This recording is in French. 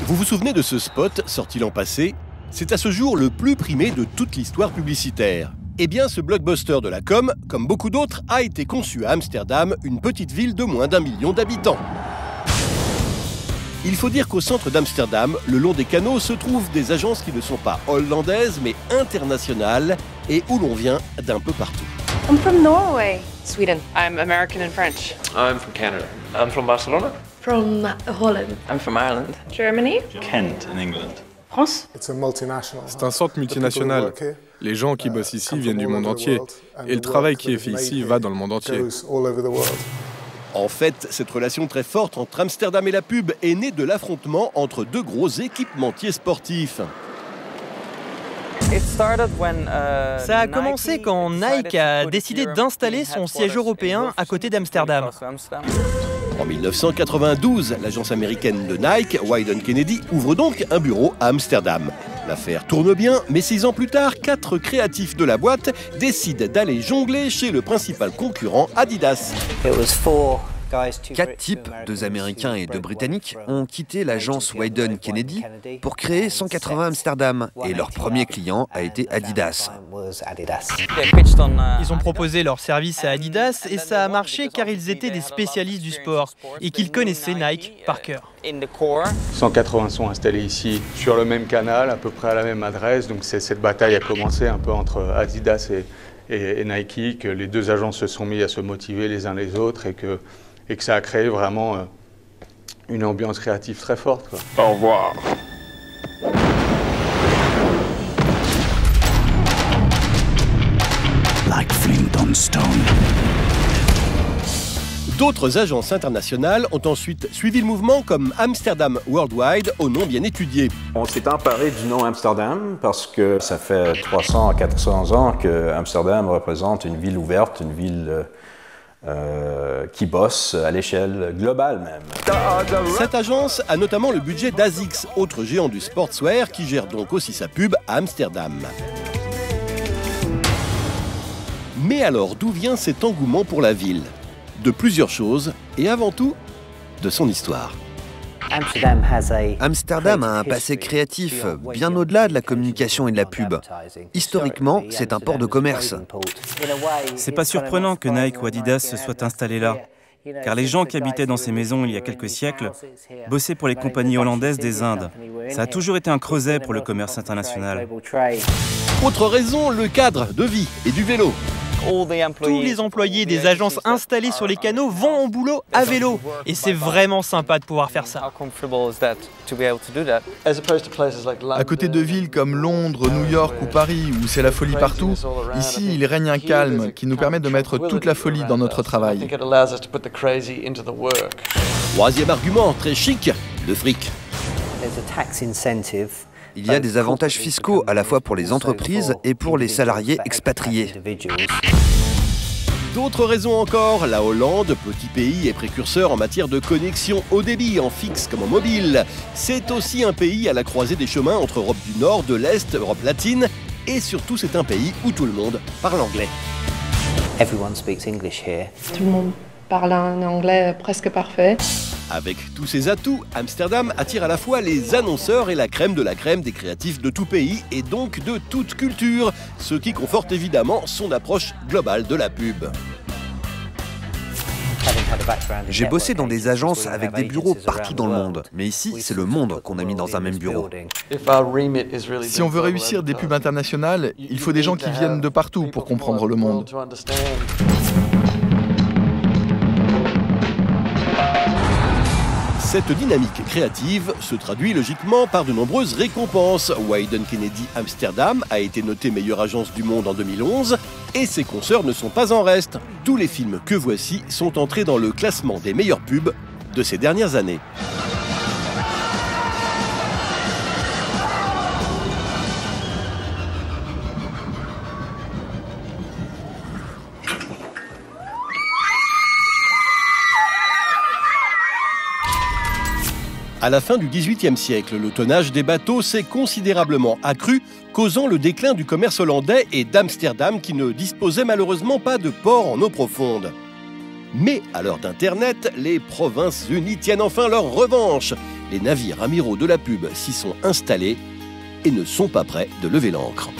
Vous vous souvenez de ce spot sorti l'an passé? C'est à ce jour le plus primé de toute l'histoire publicitaire. Eh bien, ce blockbuster de la com, comme beaucoup d'autres, a été conçu à Amsterdam, une petite ville de moins d'1 million d'habitants. Il faut dire qu'au centre d'Amsterdam, le long des canaux, se trouvent des agences qui ne sont pas hollandaises, mais internationales, et où l'on vient d'un peu partout. I'm from Norway. Sweden. I'm American and French. I'm from Canada. I'm from Barcelona. From Holland. I'm from Ireland. Germany. Kent in England. France. C'est un centre multinational. Les gens qui bossent ici viennent du monde entier. Et le travail qui est fait ici va dans le monde entier. En fait, cette relation très forte entre Amsterdam et la pub est née de l'affrontement entre deux gros équipementiers sportifs. Ça a commencé quand Nike a décidé d'installer son siège européen à côté d'Amsterdam. En 1992, l'agence américaine de Nike, Wieden Kennedy, ouvre donc un bureau à Amsterdam. L'affaire tourne bien, mais 6 ans plus tard, 4 créatifs de la boîte décident d'aller jongler chez le principal concurrent Adidas. 4 types, 2 Américains et 2 Britanniques, ont quitté l'agence Wieden Kennedy pour créer 180 Amsterdam et leur premier client a été Adidas. Ils ont proposé leur service à Adidas et ça a marché car ils étaient des spécialistes du sport et qu'ils connaissaient Nike par cœur. 180 sont installés ici sur le même canal, à peu près à la même adresse, donc cette bataille a commencé un peu entre Adidas et Nike, que les deux agences se sont mis à se motiver les uns les autres et que ça a créé vraiment une ambiance créative très forte, quoi. Au revoir. Like flint on stone. D'autres agences internationales ont ensuite suivi le mouvement comme Amsterdam Worldwide, au nom bien étudié. On s'est emparé du nom Amsterdam parce que ça fait 300 à 400 ans que Amsterdam représente une ville ouverte, une ville qui bosse à l'échelle globale même. Cette agence a notamment le budget d'Asics, autre géant du sportswear qui gère donc aussi sa pub à Amsterdam. Mais alors, d'où vient cet engouement pour la ville? De plusieurs choses, et avant tout, de son histoire. Amsterdam a un passé créatif, bien au-delà de la communication et de la pub. Historiquement, c'est un port de commerce. C'est pas surprenant que Nike ou Adidas se soient installés là, car les gens qui habitaient dans ces maisons il y a quelques siècles bossaient pour les compagnies hollandaises des Indes. Ça a toujours été un creuset pour le commerce international. Autre raison, le cadre de vie et du vélo. Tous les employés des agences installées sur les canaux vont au boulot à vélo. Et c'est vraiment sympa de pouvoir faire ça. À côté de villes comme Londres, New York ou Paris, où c'est la folie partout, ici il règne un calme qui nous permet de mettre toute la folie dans notre travail. Troisième argument, très chic, le fric. Il y a des avantages fiscaux à la fois pour les entreprises et pour les salariés expatriés. D'autres raisons encore, la Hollande, petit pays et précurseur en matière de connexion haut débit, en fixe comme en mobile. C'est aussi un pays à la croisée des chemins entre Europe du Nord, de l'Est, Europe latine, et surtout c'est un pays où tout le monde parle anglais. Tout le monde parle un anglais presque parfait. Avec tous ces atouts, Amsterdam attire à la fois les annonceurs et la crème de la crème des créatifs de tout pays et donc de toute culture, ce qui conforte évidemment son approche globale de la pub. J'ai bossé dans des agences avec des bureaux partout dans le monde, mais ici, c'est le monde qu'on a mis dans un même bureau. Si on veut réussir des pubs internationales, il faut des gens qui viennent de partout pour comprendre le monde. Cette dynamique créative se traduit logiquement par de nombreuses récompenses. Wieden Kennedy Amsterdam a été notée meilleure agence du monde en 2011 et ses consoeurs ne sont pas en reste. Tous les films que voici sont entrés dans le classement des meilleures pubs de ces dernières années. À la fin du XVIIIe siècle, le tonnage des bateaux s'est considérablement accru, causant le déclin du commerce hollandais et d'Amsterdam qui ne disposait malheureusement pas de port en eau profonde. Mais à l'heure d'Internet, les Provinces-Unies tiennent enfin leur revanche. Les navires amiraux de la pub s'y sont installés et ne sont pas prêts de lever l'ancre.